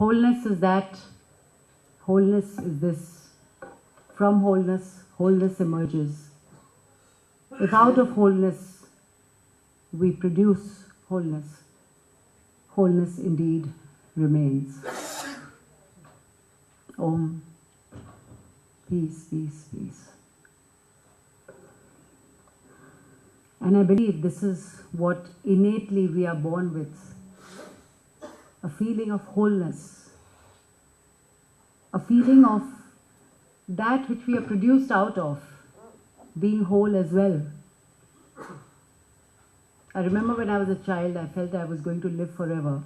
Wholeness is that, wholeness is this. From wholeness, wholeness emerges. If out of wholeness we produce wholeness, wholeness indeed remains. Om. Peace, peace, peace. And I believe this is what innately we are born with. A feeling of wholeness. A feeling of that which we are produced out of, being whole as well. I remember when I was a child, I felt I was going to live forever.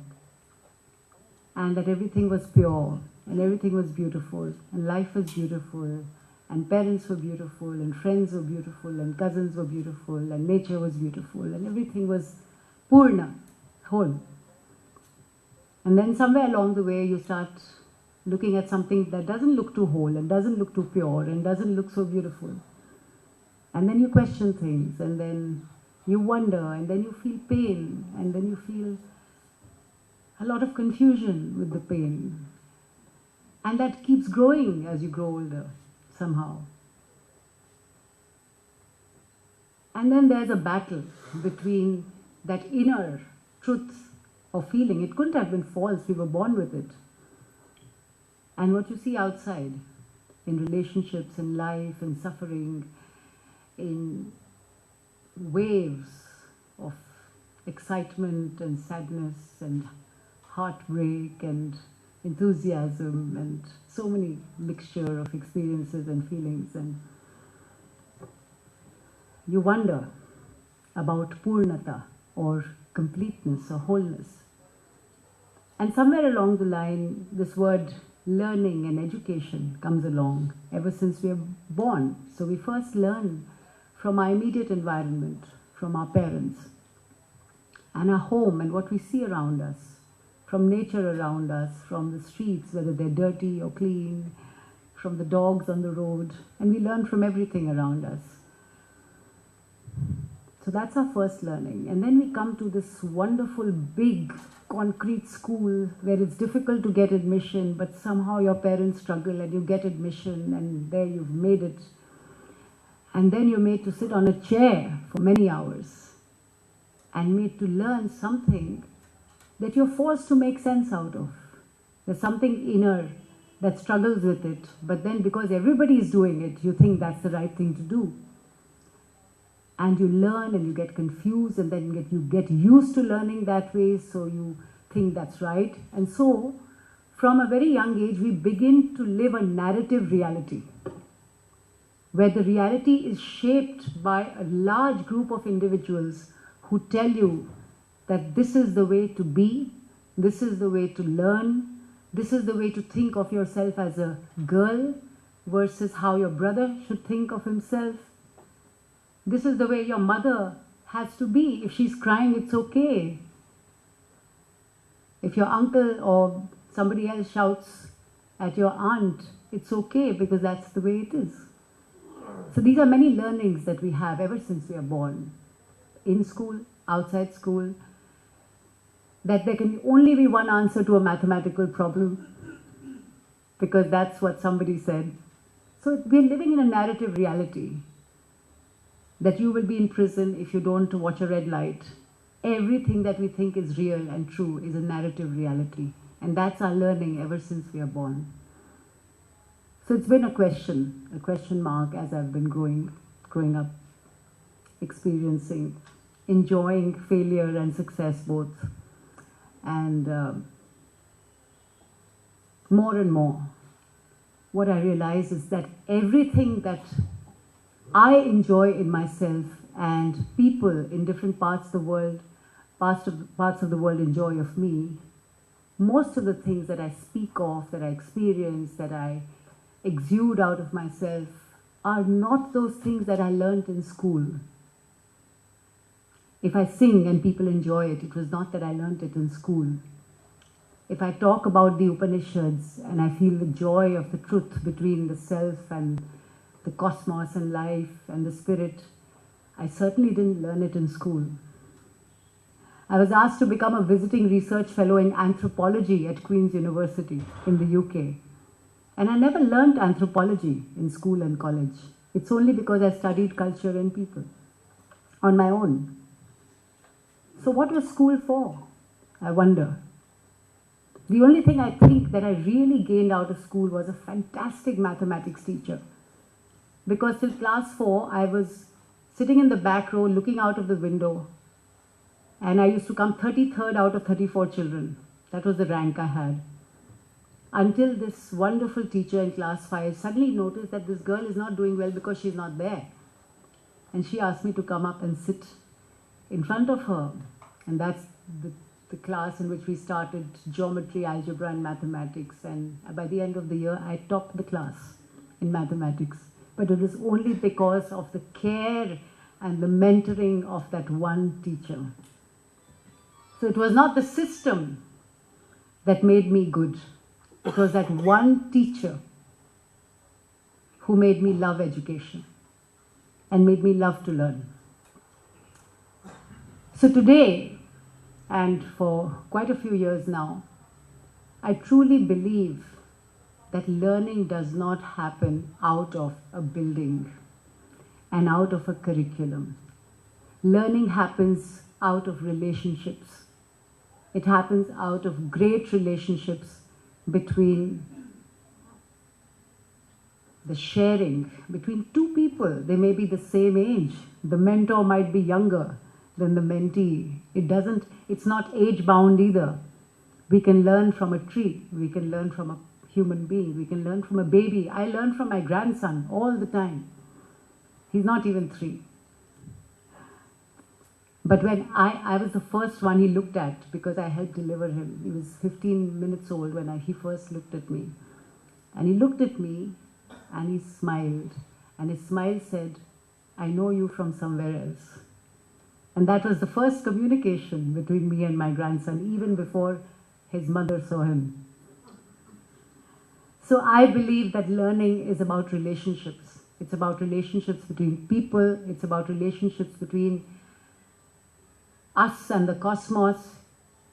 And that everything was pure, and everything was beautiful, and life was beautiful, and parents were beautiful, and friends were beautiful, and cousins were beautiful, and nature was beautiful, and everything was purna, whole. And then somewhere along the way you start looking at something that doesn't look too whole, and doesn't look too pure, and doesn't look so beautiful. And then you question things, and then you wonder, and then you feel pain, and then you feel a lot of confusion with the pain. And that keeps growing as you grow older, somehow. And then there's a battle between that inner truth or feeling. It couldn't have been false, we were born with it. And what you see outside, in relationships, in life, in suffering, in waves of excitement and sadness and heartbreak and enthusiasm and so many mixture of experiences and feelings, and you wonder about purnata or completeness or wholeness. And somewhere along the line, this word learning and education comes along ever since we are born. So we first learn from our immediate environment, from our parents, and our home and what we see around us, from nature around us, from the streets, whether they're dirty or clean, from the dogs on the road, and we learn from everything around us. So that's our first learning. And then we come to this wonderful big concrete school where it's difficult to get admission, but somehow your parents struggle and you get admission, and there you've made it. And then you're made to sit on a chair for many hours and made to learn something that you're forced to make sense out of. There's something inner that struggles with it, but then because everybody is doing it, you think that's the right thing to do. And you learn and you get confused, and then you get used to learning that way, so you think that's right. And so, from a very young age, we begin to live a narrative reality, where the reality is shaped by a large group of individuals who tell you that this is the way to be, this is the way to learn, this is the way to think of yourself as a girl versus how your brother should think of himself. This is the way your mother has to be. If she's crying, it's okay. If your uncle or somebody else shouts at your aunt, it's okay, because that's the way it is. So these are many learnings that we have ever since we are born, in school, outside school, that there can only be one answer to a mathematical problem, because that's what somebody said. So we're living in a narrative reality, that you will be in prison if you don't watch a red light. Everything that we think is real and true is a narrative reality. And that's our learning ever since we are born. So it's been a question mark, as I've been growing up, experiencing, enjoying failure and success both. And more and more, what I realize is that everything that I enjoy in myself and people in different parts of the world, parts of the world enjoy of me, most of the things that I speak of, that I experience, that I exude out of myself, are not those things that I learned in school. If I sing and people enjoy it, it was not that I learned it in school. If I talk about the Upanishads and I feel the joy of the truth between the self and the cosmos and life and the spirit, I certainly didn't learn it in school. I was asked to become a visiting research fellow in anthropology at Queen's University in the UK. And I never learnt anthropology in school and college. It's only because I studied culture and people on my own. So what was school for? I wonder. The only thing I think that I really gained out of school was a fantastic mathematics teacher. Because till class 4, I was sitting in the back row looking out of the window, and I used to come 33rd out of 34 children. That was the rank I had. Until this wonderful teacher in class 5 suddenly noticed that this girl is not doing well because she's not there. And she asked me to come up and sit in front of her. And that's the class in which we started geometry, algebra and mathematics. And by the end of the year, I topped the class in mathematics. But it was only because of the care and the mentoring of that one teacher. So it was not the system that made me good. It was that one teacher who made me love education and made me love to learn. So today, and for quite a few years now, I truly believe that learning does not happen out of a building and out of a curriculum. Learning happens out of relationships. It happens out of great relationships between the sharing, between two people. They may be the same age. The mentor might be younger than the mentee. It's not age bound either. We can learn from a tree. We can learn from a human being. We can learn from a baby. I learn from my grandson all the time. He's not even 3. But when I was the first one he looked at because I helped deliver him. He was 15 minutes old when he first looked at me. And he looked at me and he smiled. And his smile said, "I know you from somewhere else." And that was the first communication between me and my grandson, even before his mother saw him. So I believe that learning is about relationships. It's about relationships between people. It's about relationships between us and the cosmos.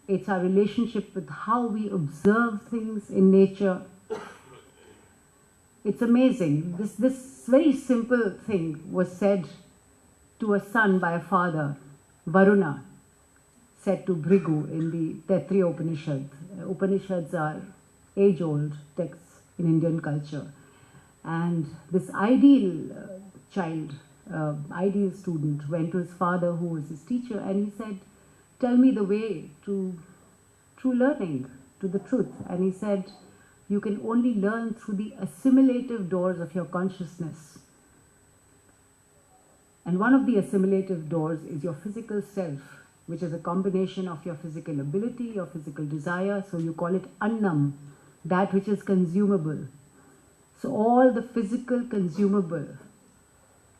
It's our relationship with how we observe things in nature. It's amazing. This very simple thing was said to a son by a father. Varuna said to Bhrigu in the Taittiriya Upanishad. Upanishads are age-old texts in Indian culture. And this ideal child, ideal student, went to his father, who was his teacher, and he said, "Tell me the way to true learning, to the truth." And he said, "You can only learn through the assimilative doors of your consciousness. And one of the assimilative doors is your physical self, which is a combination of your physical ability, your physical desire. So you call it annam, that which is consumable. So all the physical consumable,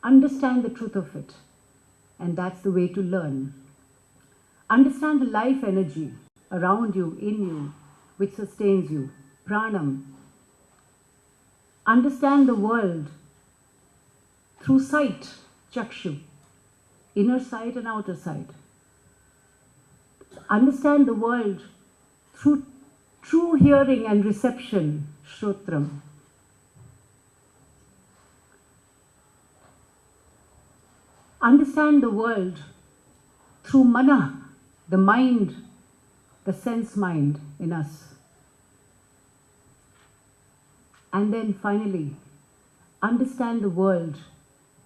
understand the truth of it. And that's the way to learn. Understand the life energy around you, in you, which sustains you. Pranam. Understand the world through sight, chakshu, inner sight and outer sight. Understand the world through true hearing and reception, shrotram. Understand the world through mana, the mind, the sense mind in us. And then finally, understand the world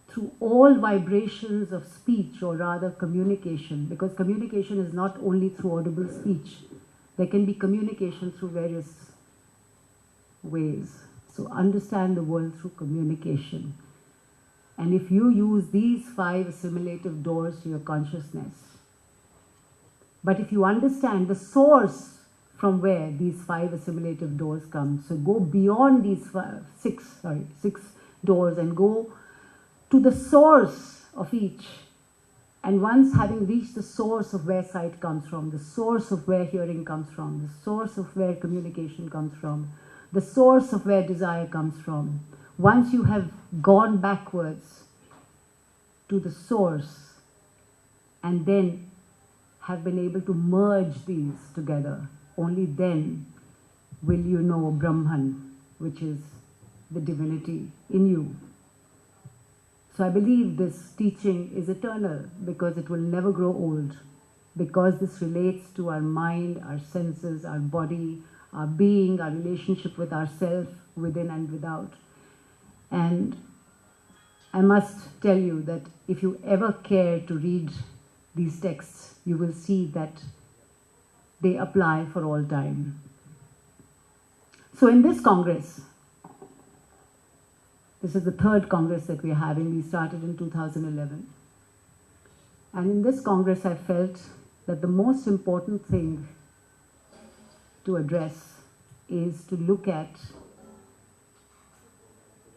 through all vibrations of speech, or rather communication, because communication is not only through audible speech. There can be communication through various ways. So understand the world through communication. And if you use these 5 assimilative doors to your consciousness, but if you understand the source from where these 5 assimilative doors come, so go beyond these 6 doors and go to the source of each. And once having reached the source of where sight comes from, the source of where hearing comes from, the source of where communication comes from, the source of where desire comes from, once you have gone backwards to the source and then have been able to merge these together, only then will you know Brahman, which is the divinity in you. So I believe this teaching is eternal because it will never grow old, because this relates to our mind, our senses, our body, our being, our relationship with ourselves, within and without. And I must tell you that if you ever care to read these texts, you will see that they apply for all time. So in this Congress, this is the third Congress that we're having. We started in 2011. And in this Congress, I felt that the most important thing to address is to look at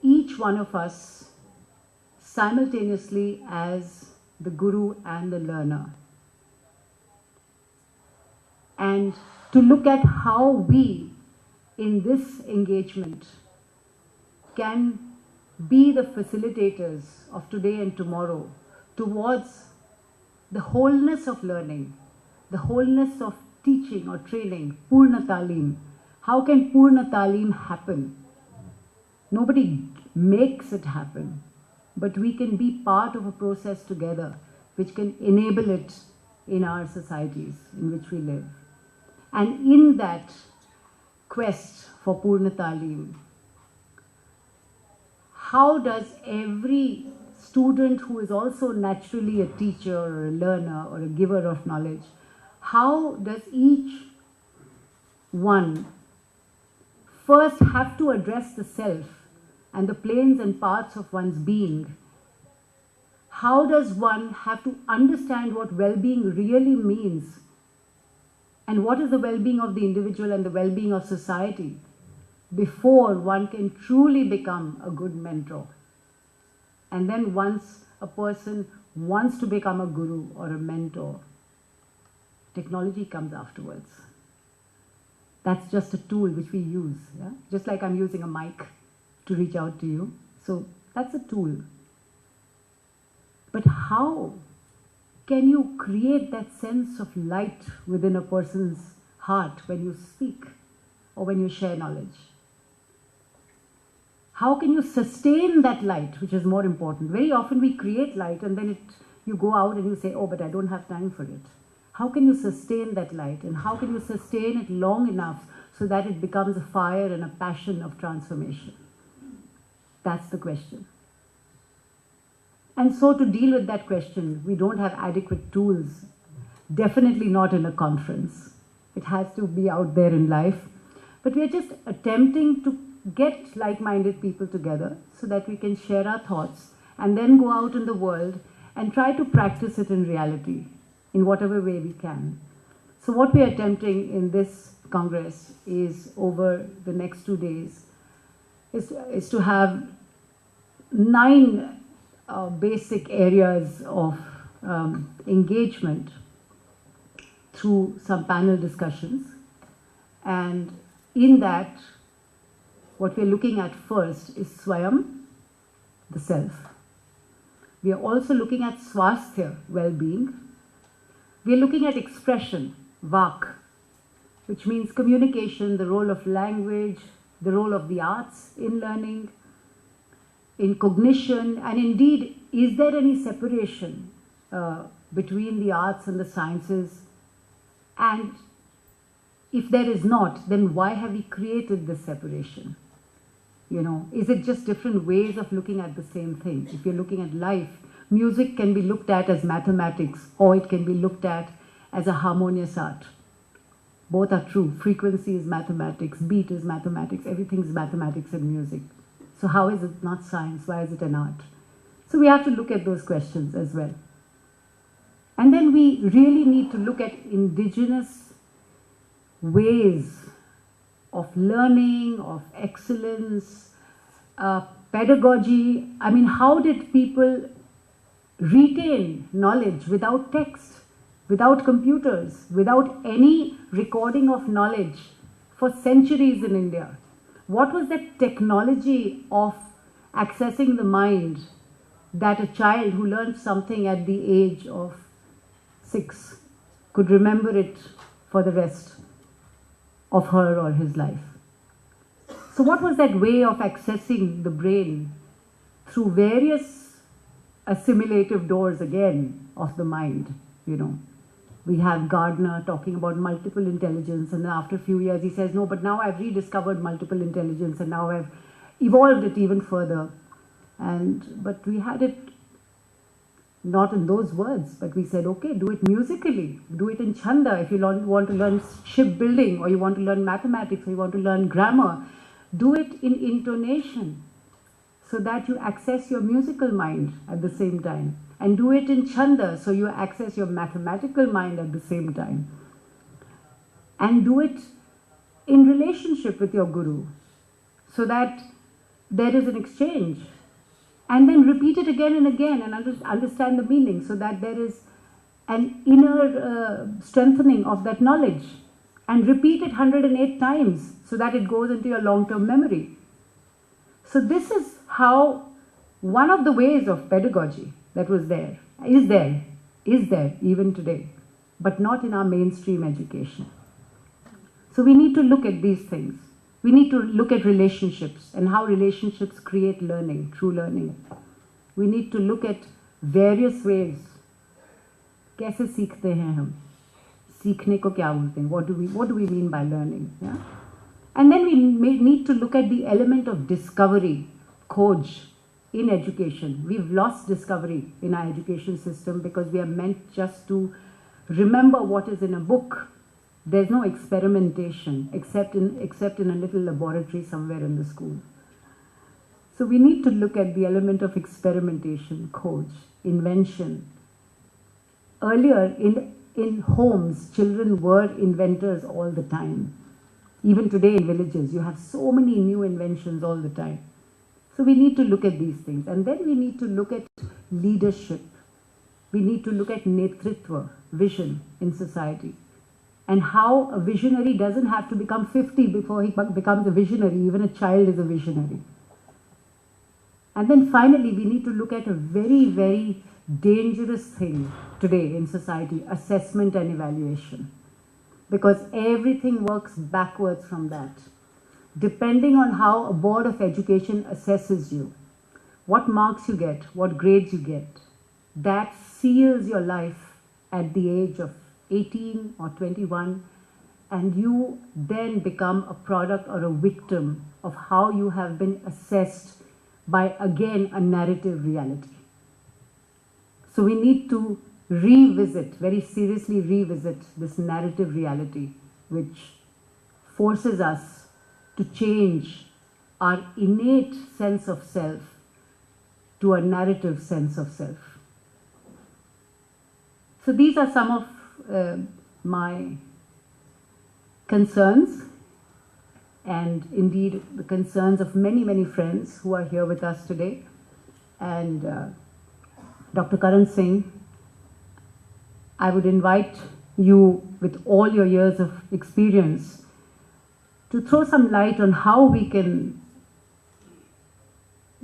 each one of us simultaneously as the guru and the learner. And to look at how we, in this engagement, can be the facilitators of today and tomorrow towards the wholeness of learning, the wholeness of teaching or training, Purna Talim. How can Purna Talim happen? Nobody makes it happen, but we can be part of a process together which can enable it in our societies in which we live. And in that quest for Purna Talim, how does every student who is also naturally a teacher or a learner or a giver of knowledge, how does each one first have to address the self and the planes and parts of one's being? How does one have to understand what well-being really means? And what is the well-being of the individual and the well-being of society before one can truly become a good mentor? And then once a person wants to become a guru or a mentor, technology comes afterwards. That's just a tool which we use, yeah? Just like I'm using a mic to reach out to you. So that's a tool. But how can you create that sense of light within a person's heart when you speak or when you share knowledge? How can you sustain that light, which is more important? Very often we create light and then you go out and you say, oh, but I don't have time for it. How can you sustain that light? And how can you sustain it long enough so that it becomes a fire and a passion of transformation? That's the question. And so to deal with that question, we don't have adequate tools, definitely not in a conference. It has to be out there in life. But we are just attempting to get like-minded people together so that we can share our thoughts and then go out in the world and try to practice it in reality in whatever way we can. So what we are attempting in this Congress is, over the next 2 days, is to have 9 basic areas of engagement through some panel discussions. And in that, what we're looking at first is Swayam, the self. We are also looking at Swasthya, well-being. We are looking at expression, Vak, which means communication, the role of language, the role of the arts in learning, in cognition, and indeed, is there any separation between the arts and the sciences? And if there is not, then why have we created this separation? You know, is it just different ways of looking at the same thing? If you're looking at life, music can be looked at as mathematics, or it can be looked at as a harmonious art. Both are true. Frequency is mathematics, beat is mathematics, everything is mathematics in music. So how is it not science? Why is it an art? So we have to look at those questions as well. And then we really need to look at indigenous ways of learning, of excellence, pedagogy. I mean, how did people retain knowledge without text, without computers, without any recording of knowledge for centuries in India? What was that technology of accessing the mind that a child who learned something at the age of 6 could remember it for the rest of her or his life. So what was that way of accessing the brain through various assimilative doors again of the mind, you know? We have Gardner talking about multiple intelligence, and then after a few years he says, no, but now I've rediscovered multiple intelligence and now I've evolved it even further. But we had it not in those words, but we said, okay, do it musically, do it in chanda. If you want to learn shipbuilding, or you want to learn mathematics, or you want to learn grammar, do it in intonation so that you access your musical mind at the same time. And do it in chanda so you access your mathematical mind at the same time. And do it in relationship with your guru so that there is an exchange. And then repeat it again and again and understand the meaning so that there is an inner strengthening of that knowledge. And repeat it 108 times so that it goes into your long-term memory. So this is how one of the ways of pedagogy that was there, is there even today, but not in our mainstream education. So we need to look at these things. We need to look at relationships and how relationships create learning, true learning. We need to look at various ways. कैसे सीखते हैं हम? सीखने को क्या बोलते हैं? What do we mean by learning? Yeah? And then we need to look at the element of discovery, खोज, in education. We've lost discovery in our education system because we are meant just to remember what is in a book. There's no experimentation except in a little laboratory somewhere in the school. So we need to look at the element of experimentation, khoj, invention. Earlier in homes, children were inventors all the time. Even today in villages, you have so many new inventions all the time. So we need to look at these things. And then we need to look at leadership. We need to look at netritva, vision in society. And how a visionary doesn't have to become 50 before he becomes a visionary. Even a child is a visionary. And then finally, we need to look at a very, very dangerous thing today in society, assessment and evaluation. Because everything works backwards from that. Depending on how a board of education assesses you, what marks you get, what grades you get, that seals your life at the age of 18 or 21, and you then become a product or a victim of how you have been assessed by, again, a narrative reality. So we need to revisit, very seriously revisit this narrative reality, which forces us to change our innate sense of self to a narrative sense of self. So these are some of my concerns, and indeed the concerns of many, many friends who are here with us today. And Dr. Karan Singh, I would invite you, with all your years of experience, to throw some light on how we can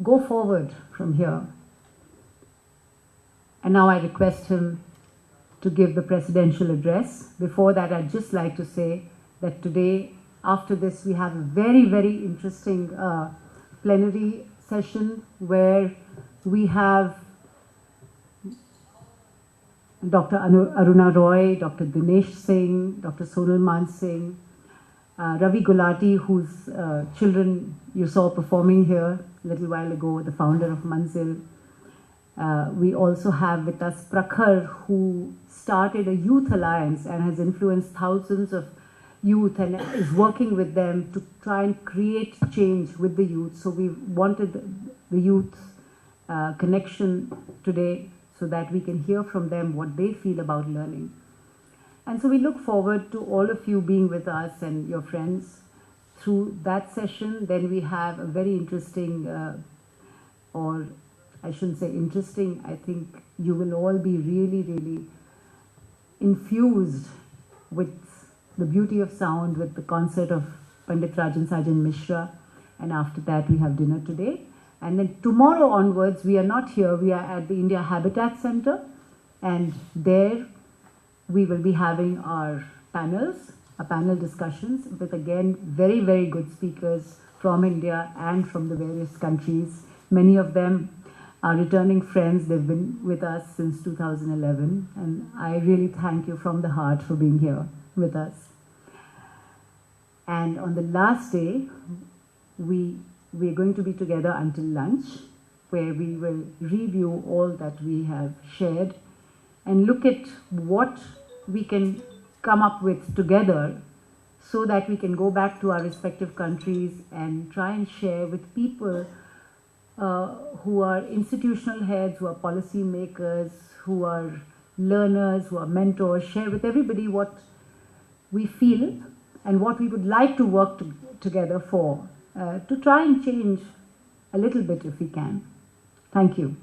go forward from here. And now I request him to give the presidential address. Before that, I'd just like to say that today, after this, we have a very, very interesting plenary session where we have Dr. Aruna Roy, Dr. Dinesh Singh, Dr. Sonal Man Singh, Ravi Gulati, whose children you saw performing here a little while ago, the founder of Manzil. We also have with us Prakhar, who started a youth alliance and has influenced thousands of youth and is working with them to try and create change with the youth. So we wanted the youth connection today so that we can hear from them what they feel about learning. And so we look forward to all of you being with us and your friends through that session. Then we have a very interesting, or I shouldn't say interesting, I think you will all be really, really infused with the beauty of sound, with the concert of Pandit Rajan Sajan Mishra. And after that, we have dinner today. And then tomorrow onwards, we are not here, we are at the India Habitat Center. And there we will be having our panel discussions with again very, very good speakers from India and from the various countries. Many of them are returning friends. They've been with us since 2011, and I really thank you from the heart for being here with us. And on the last day, we're going to be together until lunch, where we will review all that we have shared and look at what we can come up with together so that we can go back to our respective countries and try and share with people who are institutional heads, who are policy makers, who are learners, who are mentors, share with everybody what we feel and what we would like to work together for, to try and change a little bit if we can. Thank you.